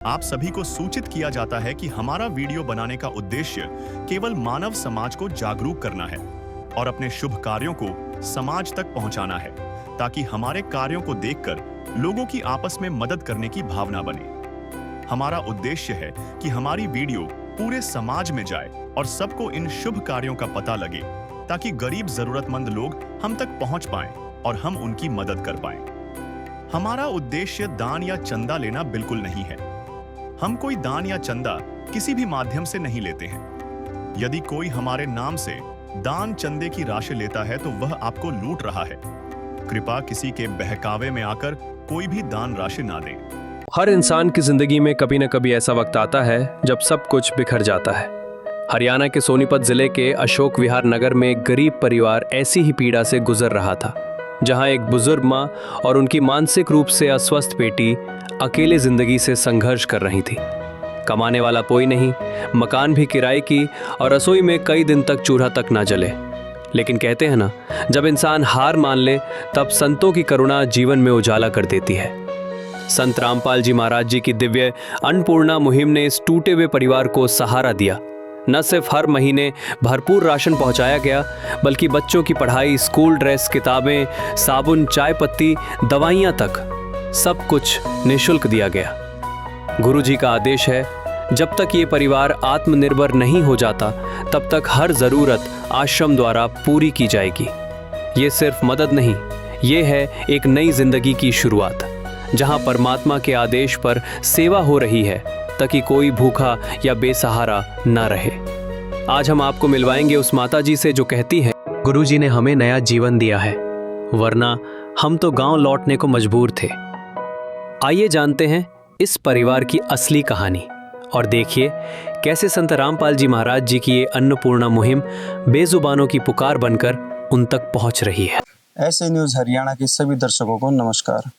आप सभी को सूचित किया जाता है कि हमारा वीडियो बनाने का उद्देश्य केवल मानव समाज को जागरूक करना है और अपने शुभ कार्यों को समाज तक पहुंचाना है, ताकि हमारे कार्यों को देखकर लोगों की आपस में मदद करने की भावना बने। हमारा उद्देश्य है कि हमारी वीडियो पूरे समाज में जाए और सबको इन शुभ कार्यों का पता लगे, ताकि गरीब जरूरतमंद लोग हम तक पहुंच पाएं और हम उनकी मदद कर पाएं। हमारा उद्देश्य दान या चंदा लेना बिल्कुल नहीं है। हम कोई दान या चंदा किसी भी माध्यम से नहीं लेते हैं। यदि कोई हमारे नाम से दान चंदे की राशि लेता है तो वह आपको लूट रहा है। कृपया किसी के बहकावे में आकर कोई भी दान राशि ना दें। हर इंसान की जिंदगी में कभी न कभी ऐसा वक्त आता है जब सब कुछ बिखर जाता है। हरियाणा के सोनीपत जिले के अशोक विहार नगर में एक गरीब परिवार ऐसी ही पीड़ा से गुजर रहा था, जहां एक बुजुर्ग मां और उनकी मानसिक रूप से अस्वस्थ बेटी अकेले जिंदगी से संघर्ष कर रही थी। कमाने वाला कोई नहीं, मकान भी किराए की और रसोई में कई दिन तक चूल्हा तक ना जले। लेकिन कहते हैं ना, जब इंसान हार मान ले तब संतों की करुणा जीवन में उजाला कर देती है। संत रामपाल जी महाराज जी की दिव्य अन्नपूर्णा मुहिम ने इस टूटे हुए परिवार को सहारा दिया। न सिर्फ हर महीने भरपूर राशन पहुंचाया गया, बल्कि बच्चों की पढ़ाई, स्कूल ड्रेस, किताबें, साबुन, चाय पत्ती, दवाइयां तक सब कुछ निःशुल्क दिया गया। गुरुजी का आदेश है, जब तक ये परिवार आत्मनिर्भर नहीं हो जाता तब तक हर जरूरत आश्रम द्वारा पूरी की जाएगी। ये सिर्फ मदद नहीं, ये है एक नई जिंदगी की शुरुआत, जहां परमात्मा के आदेश पर सेवा हो रही है, ताकि कोई भूखा या बेसहारा ना रहे। आज हम आपको मिलवाएंगे उस माता जी से जो कहती है, गुरुजी ने हमें नया जीवन दिया है, वरना हम तो गांव लौटने को मजबूर थे। आइए जानते हैं इस परिवार की असली कहानी और देखिए कैसे संत रामपाल जी महाराज जी की ये अन्नपूर्णा मुहिम बेजुबानों की पुकार बनकर उन तक पहुंच रही है। ऐसे न्यूज़ हरियाणा के सभी दर्शकों को नमस्कार।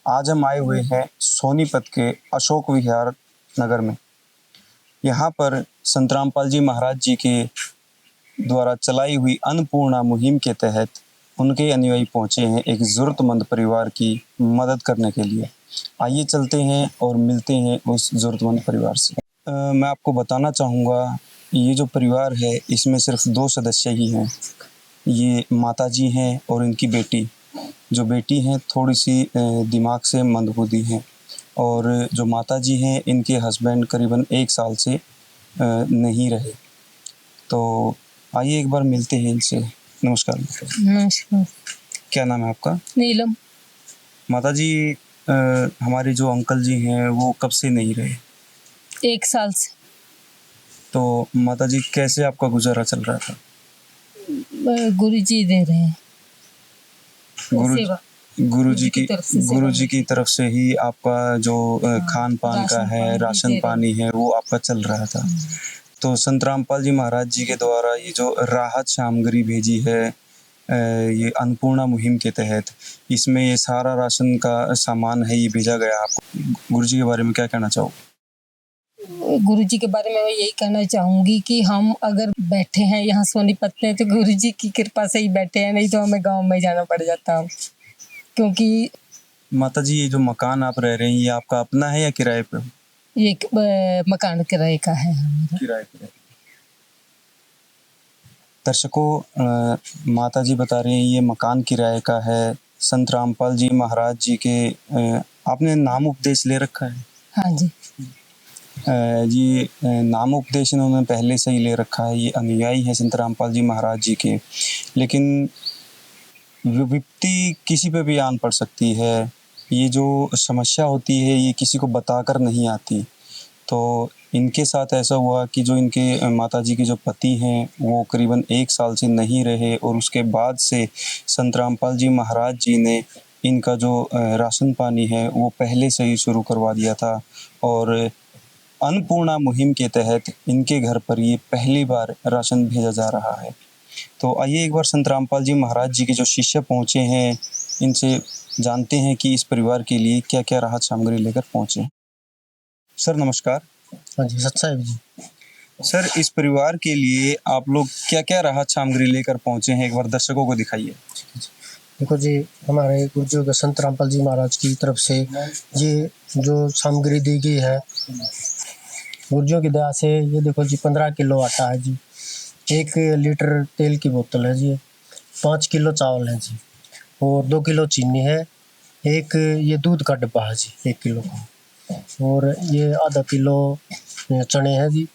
आज हम आए हुए हैं सोनीपत के अशोक विहार नगर में। यहाँ पर संत रामपाल जी महाराज जी के द्वारा चलाई हुई अन्नपूर्णा मुहिम के तहत उनके अनुयायी पहुँचे हैं एक ज़रूरतमंद परिवार की मदद करने के लिए। आइए चलते हैं और मिलते हैं उस ज़रूरतमंद परिवार से। मैं आपको बताना चाहूँगा, ये जो परिवार है इसमें सिर्फ 2 सदस्य ही हैं। ये माता जी हैं और इनकी बेटी। जो बेटी हैं थोड़ी सी दिमाग से मंदबुद्धि हैं, और जो माता जी हैं इनके हस्बैंड करीबन 1 साल से नहीं रहे। तो आइए एक बार मिलते हैं इनसे। नमस्कार। नमस्कार। क्या नाम है आपका? नीलम। माता जी, हमारे जो अंकल जी हैं वो कब से नहीं रहे? 1 साल से। तो माता जी कैसे आपका गुजारा चल रहा था? गुरुजी दे रहे हैं सेवा। गुरुजी की तरफ से ही आपका जो खान पान का है, राशन पानी है, वो आपका चल रहा था। तो संत रामपाल जी महाराज जी के द्वारा ये जो राहत सामग्री भेजी है, ये अन्नपूर्णा मुहिम के तहत, इसमें ये सारा राशन का सामान है, ये भेजा गया आपको। गुरुजी के बारे में क्या कहना चाहोगे? गुरुजी के बारे में मैं यही कहना चाहूँगी कि हम अगर बैठे हैं यहाँ सोनीपत में तो गुरुजी की कृपा से ही बैठे हैं, नहीं तो हमें गांव में जाना पड़ जाता। क्योंकि माता जी, ये जो मकान आप रह रहे हैं ये आपका अपना है या किराए पे? ये मकान किराए का है हमारा। किराए पे। दर्शकों, माता जी बता रही हैं ये मकान किराए का है। संत रामपाल जी महाराज जी के आपने नाम उपदेश ले रखा है? हाँ जी। ये नाम उपदेश इन्होंने पहले से ही ले रखा है। ये अनुयायी है संत रामपाल जी महाराज जी के, लेकिन विपत्ति किसी पे भी आन पड़ सकती है। ये जो समस्या होती है ये किसी को बताकर नहीं आती। तो इनके साथ ऐसा हुआ कि जो इनके माता जी के जो पति हैं वो करीबन 1 साल से नहीं रहे, और उसके बाद से संत रामपाल जी महाराज जी ने इनका जो राशन पानी है वो पहले से ही शुरू करवा दिया था। और अन्नपूर्णा मुहिम के तहत इनके घर पर ये पहली बार राशन भेजा जा रहा है। तो आइए एक बार संत रामपाल जी महाराज जी के जो शिष्य पहुँचे हैं इनसे जानते हैं कि इस परिवार के लिए क्या क्या राहत सामग्री लेकर पहुँचे। सर नमस्कार। हाँ जी, सच्चा है जी। सर, इस परिवार के लिए आप लोग क्या क्या राहत सामग्री लेकर पहुँचे हैं, एक बार दर्शकों को दिखाइए। देखो जी, हमारे गुरुजी के संत रामपाल जी महाराज की तरफ से ये जो सामग्री दी गई है गुरुजियों की दया से, ये देखो जी 15 किलो आटा है जी, 1 लीटर तेल की बोतल है जी, 5 किलो चावल है जी, और 2 किलो चीनी है, एक ये दूध का डब्बा है जी 1 किलो का, और ये आधा किलो चने हैं जी,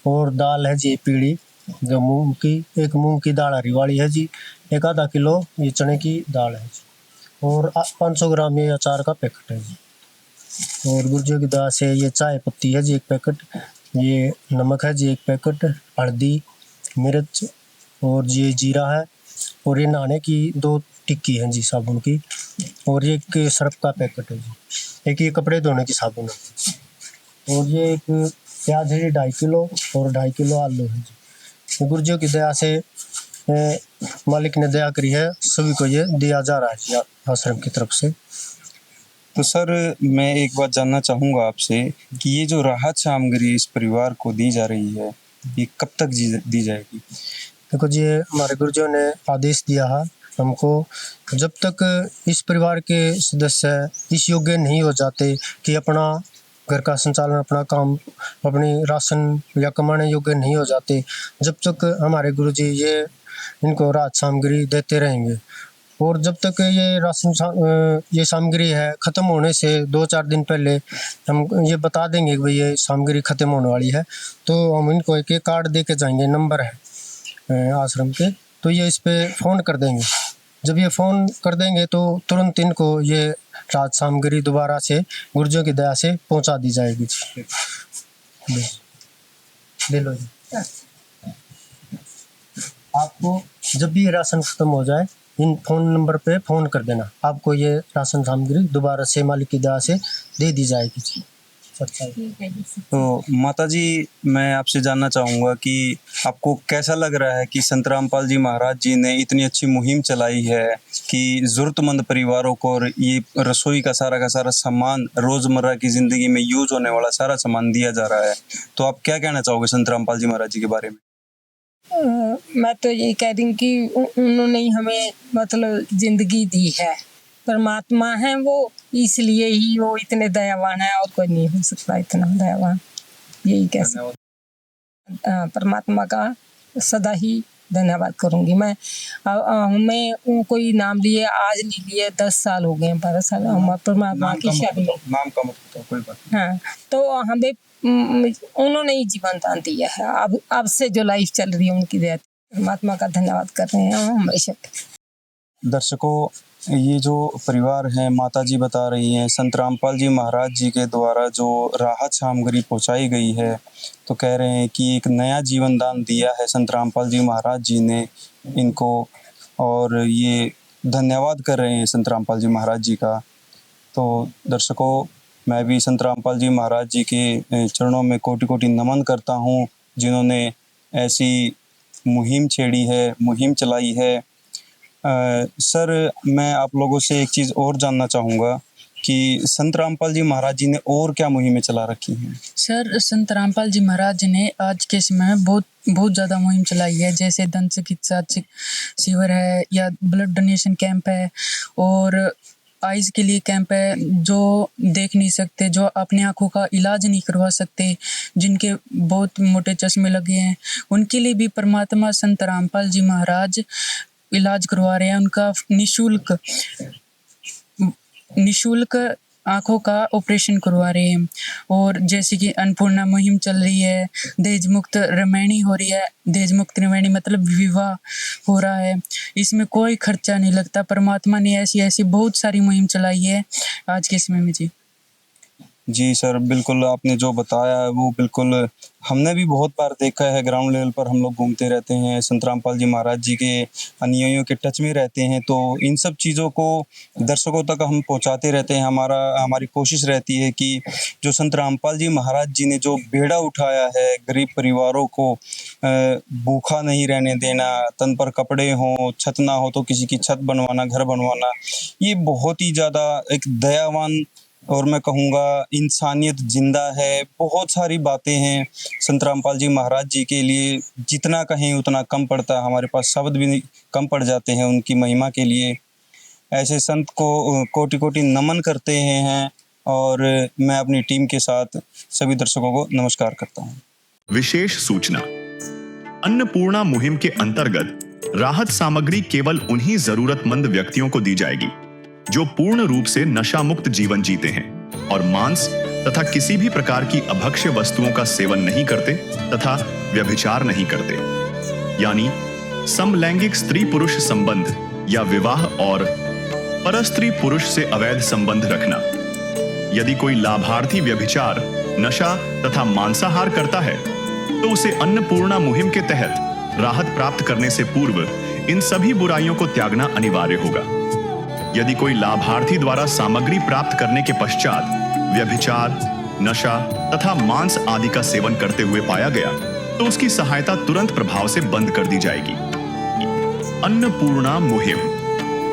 और दाल है जी पीली जो मूंग की, एक मूंग की दाल हरी वाली है जी, एक आधा किलो ये चने की दाल है जी, और 500 ग्राम ये अचार का पैकेट है जी, और गुरुजियों की दया से ये चाय पत्ती है जी 1 पैकेट, ये नमक है जी 1 पैकेट, हल्दी, मिर्च, और ये जीरा है, और ये नहाने की 2 टिक्की है जी साबुन की, और ये एक सर्फ का पैकेट है जी, एक ये कपड़े धोने की साबुन है, और ये एक प्याज है जी 2.5 किलो, और 2.5 किलो आलू है जी। गुरुजियों की दया से मालिक ने दया करी है, सभी को ये दिया जा रहा है जी आश्रम की तरफ से। तो सर मैं एक बात जानना चाहूँगा आपसे कि ये जो राहत सामग्री इस परिवार को दी जा रही है, ये कब तक दी जाएगी? देखो जी, हमारे गुरुजियों ने आदेश दिया है हमको, जब तक इस परिवार के सदस्य इस योग्य नहीं हो जाते कि अपना घर का संचालन, अपना काम, अपनी राशन या कमाने योग्य नहीं हो जाते, जब तक हमारे गुरुजी ये इनको राहत सामग्री देते रहेंगे, और जब तक ये सामग्री है ख़त्म होने से 2-4 दिन पहले हम ये बता देंगे कि भाई ये सामग्री ख़त्म होने वाली है, तो हम इनको एक कार्ड दे के जाएंगे, नंबर है आश्रम के, तो ये इस पे फ़ोन कर देंगे। जब ये फ़ोन कर देंगे तो तुरंत इनको ये राहत सामग्री दोबारा से गुरुजियों की दया से पहुंचा दी जाएगी। ले लो जी। आपको जब भी ये राशन खत्म हो जाए, इन फ़ोन नंबर पे फ़ोन कर देना, आपको ये राशन सामग्री दोबारा से मालिक की दया से दे दी जाएगी जी। तो माता जी, मैं आपसे जानना चाहूँगा कि आपको कैसा लग रहा है कि संत रामपाल जी महाराज जी ने इतनी अच्छी मुहिम चलाई है कि ज़रूरतमंद परिवारों को और ये रसोई का सारा सामान, रोज़मर्रा की ज़िंदगी में यूज़ होने वाला सारा सामान दिया जा रहा है, तो आप क्या कहना चाहोगे संत रामपाल जी महाराज जी के बारे में? मैं तो यही कह रही हूँ कि उन्होंने ही हमें मतलब जिंदगी दी है, परमात्मा है वो, इसलिए ही वो इतने दयावान है, और कोई नहीं हो सकता इतना दयावान, यही कह सकते। परमात्मा का सदा ही धन्यवाद करूंगी मैं। हमें कोई नाम लिए आज नहीं लिए, 10 साल हो गए, 12 साल हम परमात्मा की शरण में। नाम का मतलब कोई बात नहीं। हाँ, तो हमें उन्होंने ही जीवन दान दिया है, अब से जो लाइफ चल रही है उनकी दया, परमात्मा का धन्यवाद कर रहे हैं हम हमेशा। दर्शकों, ये जो परिवार है, माता जी बता रही हैं संत रामपाल जी महाराज जी के द्वारा जो राहत सामग्री पहुंचाई गई है, तो कह रहे हैं कि एक नया जीवन दान दिया है संत रामपाल जी महाराज जी ने इनको, और ये धन्यवाद कर रहे हैं संत रामपाल जी महाराज जी का। तो दर्शकों, मैं भी संत रामपाल जी महाराज जी के चरणों में कोटि-कोटि नमन करता हूँ, जिन्होंने ऐसी मुहिम छेड़ी है, मुहिम चलाई है। सर, मैं आप लोगों से एक चीज़ और जानना चाहूँगा कि संत रामपाल जी महाराज जी ने और क्या मुहिमें चला रखी हैं? सर, संत रामपाल जी महाराज जी ने आज के समय में बहुत ज़्यादा मुहिम चलाई है, जैसे दंत चिकित्सा शिविर है, या ब्लड डोनेशन कैंप है, और आइज़ के लिए कैंप है, जो देख नहीं सकते, जो अपने आँखों का इलाज नहीं करवा सकते, जिनके बहुत मोटे चश्मे लगे हैं, उनके लिए भी परमात्मा संत रामपाल जी महाराज इलाज करवा रहे हैं। उनका निशुल्क आँखों का ऑपरेशन करवा रहे हैं। और जैसे कि अन्नपूर्णा मुहिम चल रही है, दहेज मुक्त रामायणी हो रही है, दहेज मुक्त रामायणी मतलब विवाह हो रहा है, इसमें कोई खर्चा नहीं लगता। परमात्मा ने ऐसी बहुत सारी मुहिम चलाई है आज के समय में जी सर, बिल्कुल आपने जो बताया है वो बिल्कुल हमने भी बहुत बार देखा है। ग्राउंड लेवल पर हम लोग घूमते रहते हैं, संत रामपाल जी महाराज जी के अनुयायियों के टच में रहते हैं, तो इन सब चीज़ों को दर्शकों तक हम पहुंचाते रहते हैं। हमारी कोशिश रहती है कि जो संत रामपाल जी महाराज जी ने जो बेड़ा उठाया है, गरीब परिवारों को भूखा नहीं रहने देना, तन पर कपड़े हों, छत ना हो तो किसी की छत बनवाना, घर बनवाना, ये बहुत ही ज़्यादा एक दयावान और मैं कहूँगा इंसानियत जिंदा है। बहुत सारी बातें हैं संत रामपाल जी महाराज जी के लिए, जितना कहें उतना कम पड़ता है, हमारे पास शब्द भी कम पड़ जाते हैं उनकी महिमा के लिए। ऐसे संत को कोटि कोटि नमन करते हैं और मैं अपनी टीम के साथ सभी दर्शकों को नमस्कार करता हूँ। विशेष सूचना। अन्नपूर्णा मुहिम के अंतर्गत राहत सामग्री केवल उन्हीं जरूरतमंद व्यक्तियों को दी जाएगी जो पूर्ण रूप से नशा मुक्त जीवन जीते हैं और मांस तथा किसी भी प्रकार की अभक्ष्य वस्तुओं का सेवन नहीं करते तथा व्यभिचार नहीं करते, यानी समलैंगिक स्त्री पुरुष संबंध या विवाह और परस्त्री पुरुष से अवैध संबंध रखना। यदि कोई लाभार्थी व्यभिचार, नशा तथा मांसाहार करता है तो उसे अन्नपूर्णा मुहिम के तहत राहत प्राप्त करने से पूर्व इन सभी बुराइयों को त्यागना अनिवार्य होगा। यदि कोई लाभार्थी द्वारा सामग्री प्राप्त करने के पश्चात व्यभिचार, नशा तथा मांस आदि का सेवन करते हुए पाया गया तो उसकी सहायता तुरंत प्रभाव से बंद कर दी जाएगी। अन्नपूर्णा मुहिम।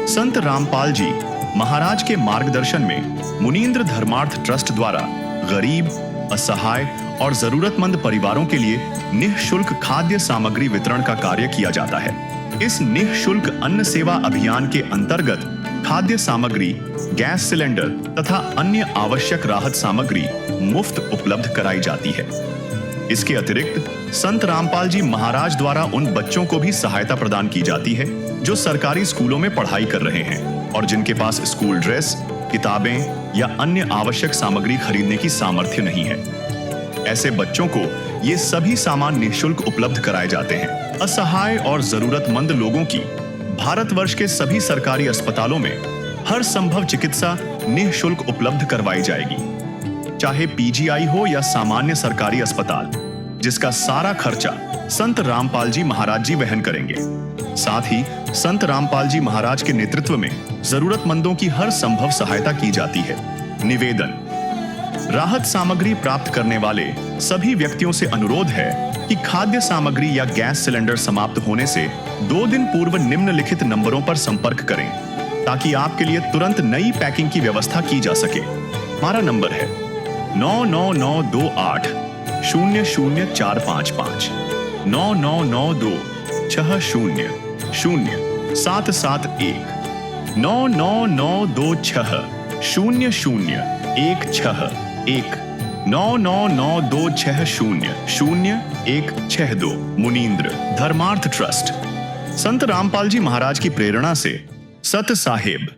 संत रामपाल जी महाराज के मार्गदर्शन में मुनींद्र धर्मार्थ ट्रस्ट द्वारा गरीब, असहाय और जरूरतमंद परिवारों के लिए निःशुल्क खाद्य सामग्री वितरण का कार्य किया जाता है। इस निःशुल्क अन्न सेवा अभियान के अंतर्गत खाद्य सामग्री, गैस सिलेंडर तथा अन्य आवश्यक राहत सामग्री मुफ्त उपलब्ध कराई जाती है। इसके अतिरिक्त संत रामपाल जी महाराज द्वारा उन बच्चों को भी सहायता प्रदान की जाती है जो सरकारी स्कूलों में पढ़ाई कर रहे हैं और जिनके पास स्कूल ड्रेस, किताबें या अन्य आवश्यक सामग्री खरीदने की सामर्थ्य नहीं है। ऐसे बच्चों को ये सभी सामान निःशुल्क उपलब्ध कराए जाते हैं। असहाय और जरूरतमंद लोगों की भारतवर्ष के सभी सरकारी अस्पतालों में हर संभव चिकित्सा निःशुल्क उपलब्ध करवाई जाएगी, चाहे पीजीआई हो या सामान्य सरकारी अस्पताल, जिसका सारा खर्चा संत रामपाल जी महाराज जी वहन करेंगे। साथ ही संत रामपाल जी महाराज के नेतृत्व में जरूरतमंदों की हर संभव सहायता की जाती है। निवेदन। राहत सामग्री प्राप्त करने वाले सभी व्यक्तियों से अनुरोध है कि खाद्य सामग्री या गैस सिलेंडर समाप्त होने से 2 दिन पूर्व निम्नलिखित नंबरों पर संपर्क करें ताकि आपके लिए तुरंत नई पैकिंग की व्यवस्था की जा सके। हमारा नंबर है 99928 00455 9992 60 0771 99926 0016 99926000162 मुनींद्र धर्मार्थ ट्रस्ट। संत रामपाल जी महाराज की प्रेरणा से सत साहिब